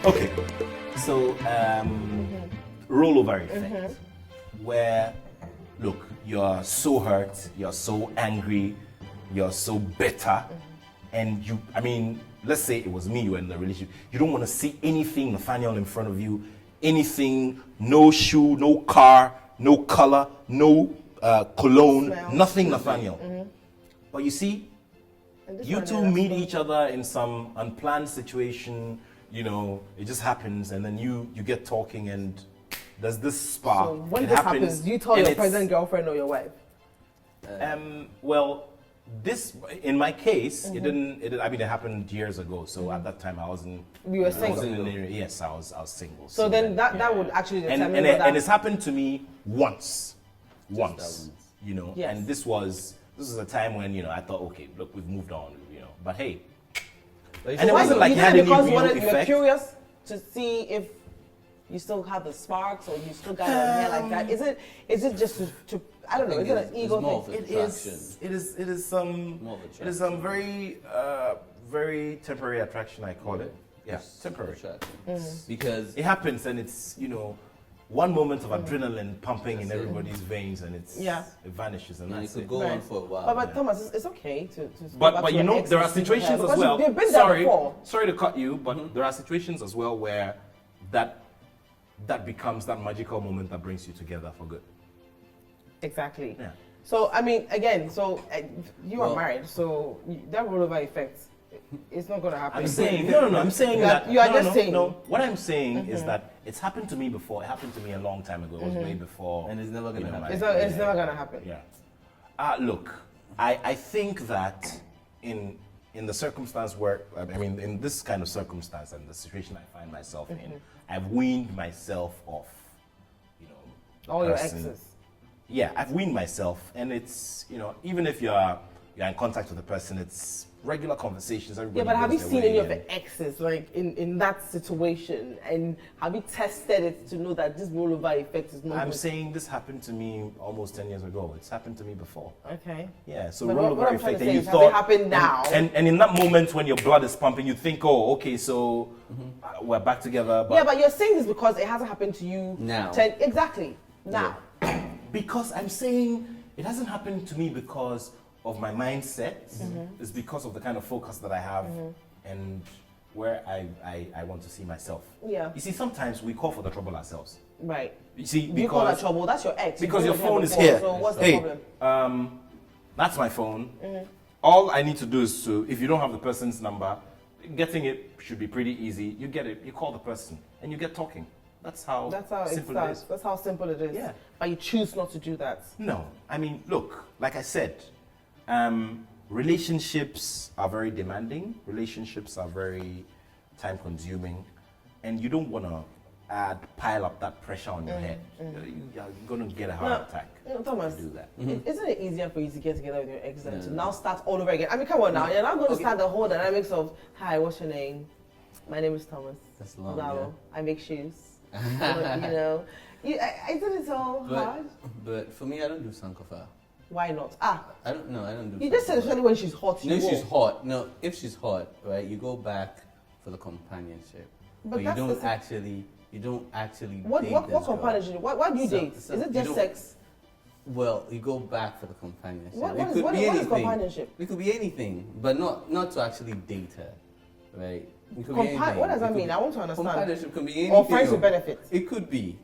Okay, so rollover effect, where look, you're so hurt, you're so angry, you're so bitter, and I mean, let's say it was me, you were in the relationship, you don't want to see anything Nathaniel in front of you, anything, no shoe, no car, no color, no cologne, nothing Nathaniel. But you see, you two meet each other in some unplanned situation, you know, it just happens, and then you get talking, and there's this spark. So when this happens, you tell your present girlfriend or your wife? Well, this, in my case, it didn't. I mean, it happened years ago. So at that time, I wasn't. You were single. Yes, I was single. So then that would actually determine and it's happened to me once, you know. Yes. And this was a time when, you know, I thought, okay, look, we've moved on, you know. But hey, and it wasn't like it had any real effect. You were curious to see if you still have the sparks, or you still got your hair like that. Is it just to I don't know? Is it an ego thing? It is some very temporary attraction, I call it. Yeah, temporary attraction. Because it happens, and it's, you know, one moment of adrenaline pumping in everybody's veins, and it vanishes, and that's it could go on for a while. But Thomas, it's okay to but you know, there are situations as well. You've been there before. Sorry to cut you, but there are situations as well where that becomes that magical moment that brings you together for good. Exactly. Yeah. So I mean, again, you are married, so that rollover effect, it's not going to happen. I'm saying no. I'm saying that you are just saying. No, what I'm saying is that it's happened to me before. It happened to me a long time ago. It was way before, and it's never going to happen. It's never going to happen. Yeah. Look, I think that in the circumstance where, I mean, in this kind of circumstance and the situation I find myself in, I've weaned myself off, you know, all your exes. Yeah, I've weaned myself, and it's, you know, even if you're in contact with the person, it's regular conversations. Yeah, but have you seen any of the exes, like in that situation, and have you tested it to know that this rollover effect is not? I'm saying this happened to me almost 10 years ago. It's happened to me before. Okay. Yeah, so but rollover effect, and you thought it happened now. And in that moment when your blood is pumping, you think, oh, okay, so we're back together. But yeah, but you're saying this because it hasn't happened to you now. Exactly now. Yeah. Because I'm saying it hasn't happened to me because of my mindset. It's because of the kind of focus that I have and where I want to see myself. Yeah. You see, sometimes we call for the trouble ourselves. Right. You see, you call that trouble. That's your ex. Because your phone is here. So what's the problem? That's my phone. All I need to do is if you don't have the person's number, getting it should be pretty easy. You get it, you call the person, and you get talking. That's how simple it is. That's how simple it is. Yeah. But you choose not to do that. No. I mean, look, like I said, relationships are very demanding. Relationships are very time consuming. And you don't want to pile up that pressure on your head. You're going to get a heart attack. Thomas, do that. Isn't it easier for you to get together with your ex than to now start all over again? I mean, come on now. You're not going to start the whole dynamics of, hi, what's your name? My name is Thomas. That's long, yeah. I make shoes. You know, isn't it so hard? But for me, I don't do sankofa. Why not? I don't know. I don't do. You just said especially when she's hot. No, she's hot. No, if she's hot, right? You go back for the companionship, but you don't actually. You don't actually. What companionship? Why do you date? Is it just sex? Well, you go back for the companionship. What is companionship? It could be anything, but not to actually date her, right? What does that mean? I want to understand. Companionship could be anything. Or friends with benefits. It could be,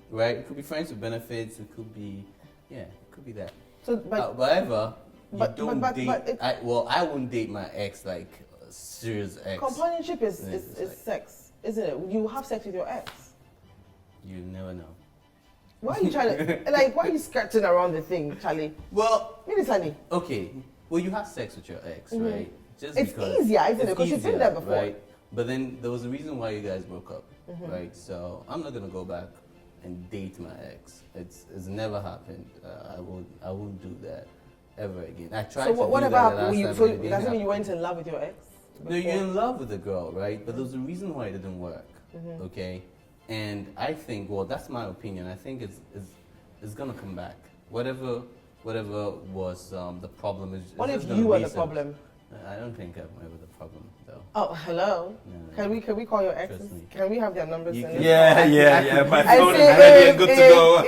right? It could be friends with benefits. It could be, it could be that. So, but however, you don't date. I wouldn't date my ex, like serious ex. Companionship is sex, isn't it? You have sex with your ex. You never know. Why are you trying to why are you skirting around the thing, Charlie? Well, Sunny. Okay. Well, you have sex with your ex, right? It's easier, isn't it? Because you've been there before. Right? But then there was a reason why you guys broke up, right? So I'm not gonna go back and date my ex. It's never happened. I won't do that ever again. I tried. So whatever happened? So doesn't mean you went in love with your ex? Before? No, you're in love with the girl, right? But there's a reason why it didn't work. Okay, and I think, well, that's my opinion. I think it's gonna come back. Whatever was the problem is. What if you were the problem? I don't think I'm ever the problem, though. Oh, hello. No. Can we call your exes? Trust me. Can we have their numbers? You in can- this? Yeah. My I phone is say, ready and good to go.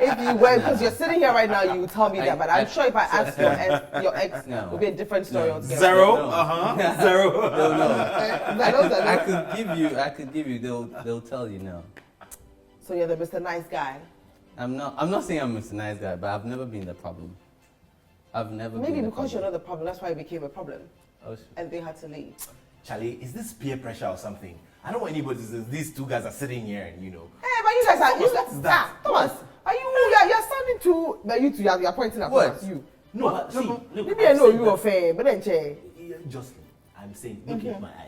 if you were, because you're sitting here right now, you would tell me that. But I'm sure if I asked your ex, No. it would be a different story No. altogether. Zero. No. Zero. No. I Hello? could give you. They'll tell you no. So you're the Mr. Nice Guy. I'm not saying I'm a nice guy, but I've never been the problem. I've never. Maybe been the because you're problem. not the problem, that's why it became a problem, Oh, and they had to leave. Charlie, is this peer pressure or something? I don't want anybody to say these two guys are sitting here and Hey, but you guys are. What is that? Thomas, are you're standing to. But you two, you're pointing at What? Thomas. You. No, but see, look, Maybe I I'm know saying you that- are fair, but then che. Jocelyn, I'm saying, look into my eyes.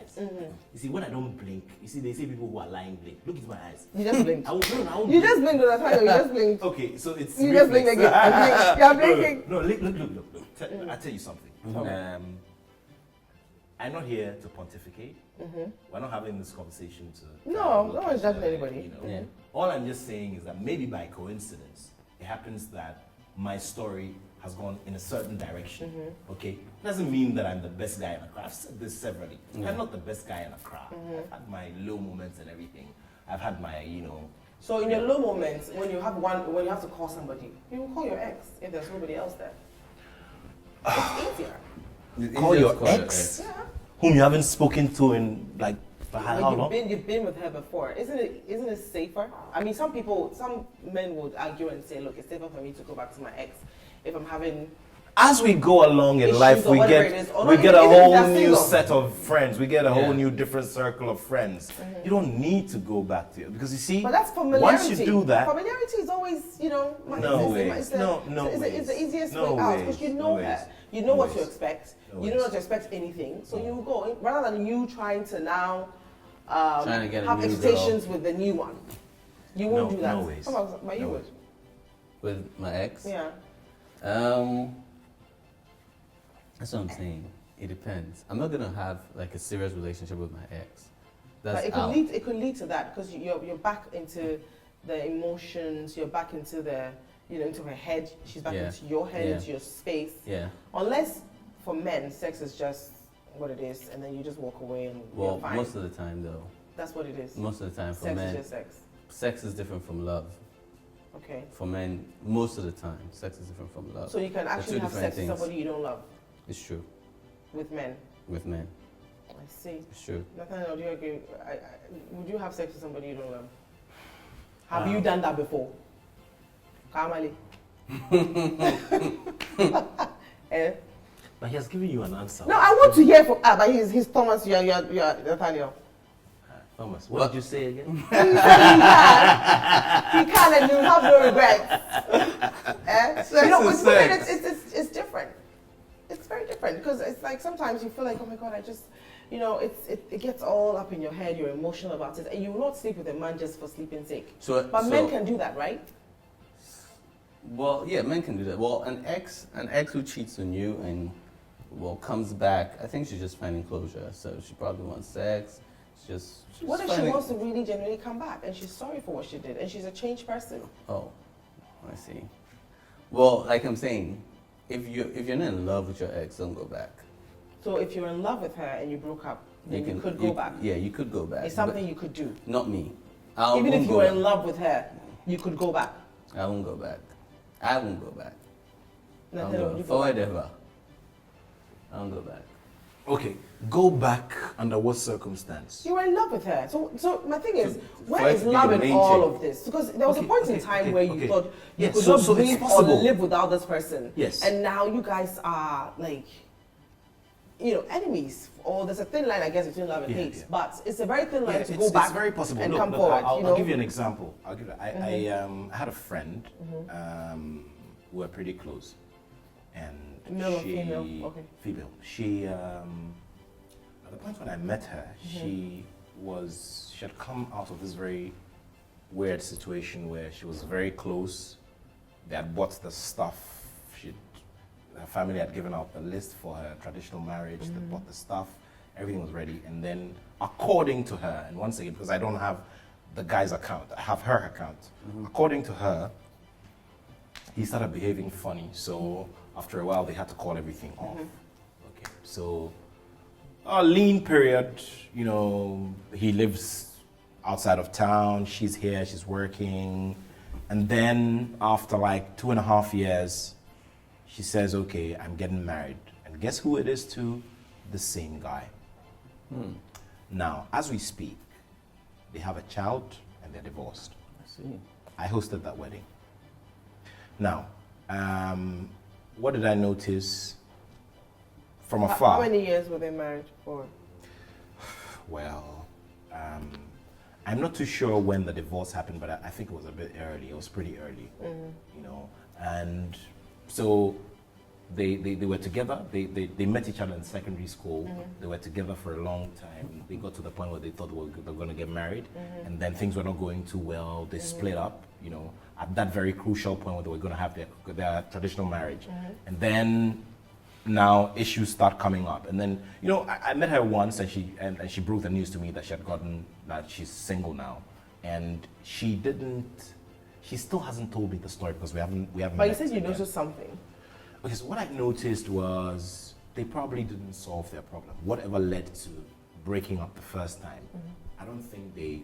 You see, when I don't blink, you see, they say people who are lying blink. Look into my eyes. You just blinked. I won't You blink. just blinked, Nathaniel. You just blinked. Okay, so it's You just blinked reflex. again. You're blinking. No, look. I'll tell you something. I'm not here to pontificate. We're not having this conversation to. No, look no one's at, judging anybody. You know. Yeah. All I'm just saying is that maybe by coincidence, it happens that my story has gone in a certain direction. Okay, doesn't mean that I'm the best guy in Accra. I've said this severally. I'm not the best guy in Accra. I've had my low moments and everything. I've had my, So in your low moments, when you have to call somebody, you will call your ex if there's nobody else there. It's easier. It's call easier your to ex, Yeah. whom you haven't spoken to in like for how Like long? you've been with her before. Isn't it safer? I mean, some men would argue and say, look, it's safer for me to go back to my ex if I'm having. As we go along in Issues life, or we whatever get it is, or we not get even- a even if whole they're new single. set of friends. We get a whole Yeah. new different circle of friends. You don't need to go back to it because you see, But that's familiarity. once you do that, Familiarity is always, No ways. No it's the ways. easiest No way out ways. because you No know ways. her. You know No what to ways. expect. No You know ways. not to expect anything. So you go in, rather than you trying to now Trying to get a have new expectations with the new one. You won't No, do that. no ways. But you No would. ways. With my ex. Yeah. That's what I'm saying. It depends. I'm not gonna have like a serious relationship with my ex. That's But out. it could lead to that because you're back into the emotions. You're back into the into her head. She's back Yeah. into your head, Yeah. into your space. Yeah. Unless for men, sex is just what it is, and then you just walk away and Well, you're fine. most of the time though. That's what it is. Most of the time for Sex is men, just sex. sex is different from love. Okay. For men, most of the time, sex is different from love. So you can They're actually two have different sex with things. somebody you don't love It's true. with men. With men, I see. it's true. Nathaniel, do you agree? Would you have sex with somebody you don't love? Have you done that before? Kamali. Eh? but he has given you an answer. No, I want to hear from. But he's Thomas. You're Nathaniel. Thomas, what did you say again? He can, and you have no regrets. Eh? Sex is with women, sex. it's different. It's very different because it's like sometimes you feel like, oh my god, I just, it gets all up in your head. You're emotional about it, and you will not sleep with a man just for sleeping's sake. But men can do that, right? Well, yeah, men can do that. Well, an ex who cheats on you and comes back, I think she's just finding closure. So she probably wants sex. She's What if she finding- wants to really genuinely come back and she's sorry for what she did and she's a changed person? Oh, I see. Well, like I'm saying, if you're not in love with your ex, don't go back. So if you're in love with her and you broke up, then you could go back. Yeah, you could go back. It's something you could do. Not me. Even if you were in love with her, you could go back. I won't go back. I won't go back. Nathaniel, would you go Forward back? ever. I won't go back. Okay, go back under what circumstance? You were in love with her. So my thing is, So, where for it is to be love the in main all change. of this? Because there was a point in time where you thought you Yeah, could so not it's breathe or possible. live without this person. Yes. And now you guys are like, enemies. Or there's a thin line, I guess, between love and Yeah, hate. yeah. But it's a very thin line to it's, go back it's very possible. and Look, come look, forward. I'll give you an example. I had a friend who were pretty close, and Male or she female? Okay. female. She at the point when I met her, she had come out of this very weird situation where she was very close. They had bought the stuff. Her family had given out the list for her traditional marriage. They bought the stuff. Everything was ready. And then, according to her, and once again, because I don't have the guy's account, I have her account. According to her, he started behaving funny. So after a while, they had to call everything off. Okay. So a lean period, you know, he lives outside of town, she's here, she's working. And then after like 2.5 years, she says, okay, I'm getting married. And guess who it is to? The same guy. Now, as we speak, they have a child and they're divorced. I see. I hosted that wedding. Now, what did I notice from afar? How many years were they married for? Well, I'm not too sure when the divorce happened, but I think it was a bit early. It was pretty early, you know. And so they were together. They met each other in secondary school. They were together for a long time. They got to the point where they thought they were going to get married, and then things were not going too well. They split up, you know, at that very crucial point where they were going to have their traditional marriage. And then now issues start coming up, and then, you know, I met her once, and she broke the news to me that that she's single now, and she still hasn't told me the story because we haven't. But you said you noticed something. Okay, so what I noticed was they probably didn't solve their problem. Whatever led to breaking up the first time, I don't think they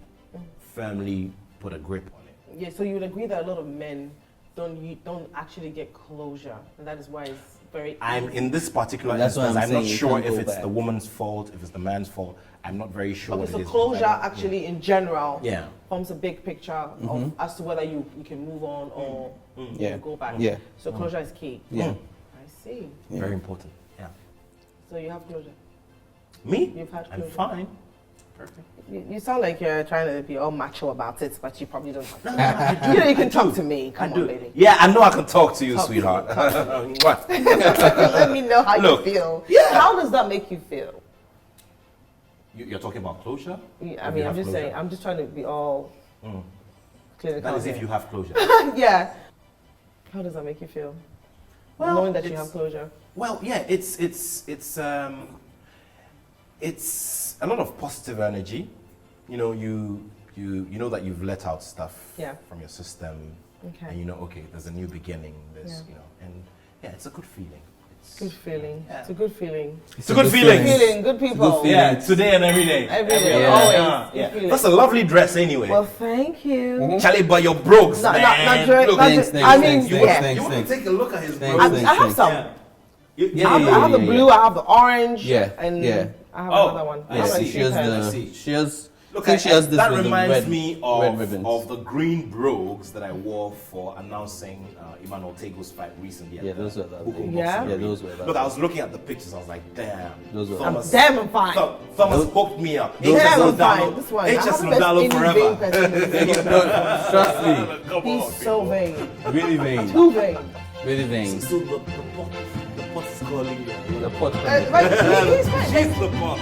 firmly put a grip on it. Yeah, so you would agree that a lot of men don't actually get closure, and that is why it's very. I'm in this particular instance. I'm not sure if it's the woman's fault, if it's the man's fault. I'm not very sure. Okay, so closure actually in general Yeah. forms a big picture of as to whether you can move on or you go back. Yeah. So closure is key. Yeah. I see. Very important. Yeah. So you have closure. Me? You've had I'm closure. fine. Perfect. You sound like you're trying to be all macho about it, but you probably don't. You know, you can talk to me. Come on, baby. Yeah, I know I can talk to you, Talk to me, sweetheart. What? Let me know how Look, you feel. yeah. How does that make you feel? You're talking about closure? I mean, I'm just saying. I'm just trying to be all clinical. That is if here. you have closure. Yeah. How does that make you feel? Well, knowing that you have closure. Well, yeah, it's a lot of positive energy. You know, you know that you've let out stuff from your system, and you know, okay, there's a new beginning. There's you know, and yeah, it's a good feeling. Good feeling. Yeah. It's a good feeling. It's a good feeling. Good feeling. Good people. Yeah, today and every day. Every day. Yeah. Always. Yeah. Good feeling. That's a lovely dress anyway. Well, thank you. Charlie, but your brogues, Not man. dress. Look, Thanks, I mean, thanks, yeah. thanks, you want to thanks. take a look at his Thanks, brogues? I have some. I have the blue. I have the orange. Yeah, And yeah. I have Oh, another one. I I have see. a She has pen. I see. Look, I think she has this that with the reminds red- me red ribbons. of the green brogues that I wore for announcing Emmanuel Tego's fight recently. Yeah, those were lovely. Buko Yeah? boxing. Yeah, those were lovely. Look, I was looking at the pictures. I was like, damn. Those were Thomas, Damn, I'm fine. Thomas hooked me up. Damn, HS I'm fine. Lodalo. This one. HS Lodalo forever. Trust me, Come on, He's so people. vain. really vain, Too vain. really vain. So the pot is calling you. The pot. Like, he's fine. She's the pot.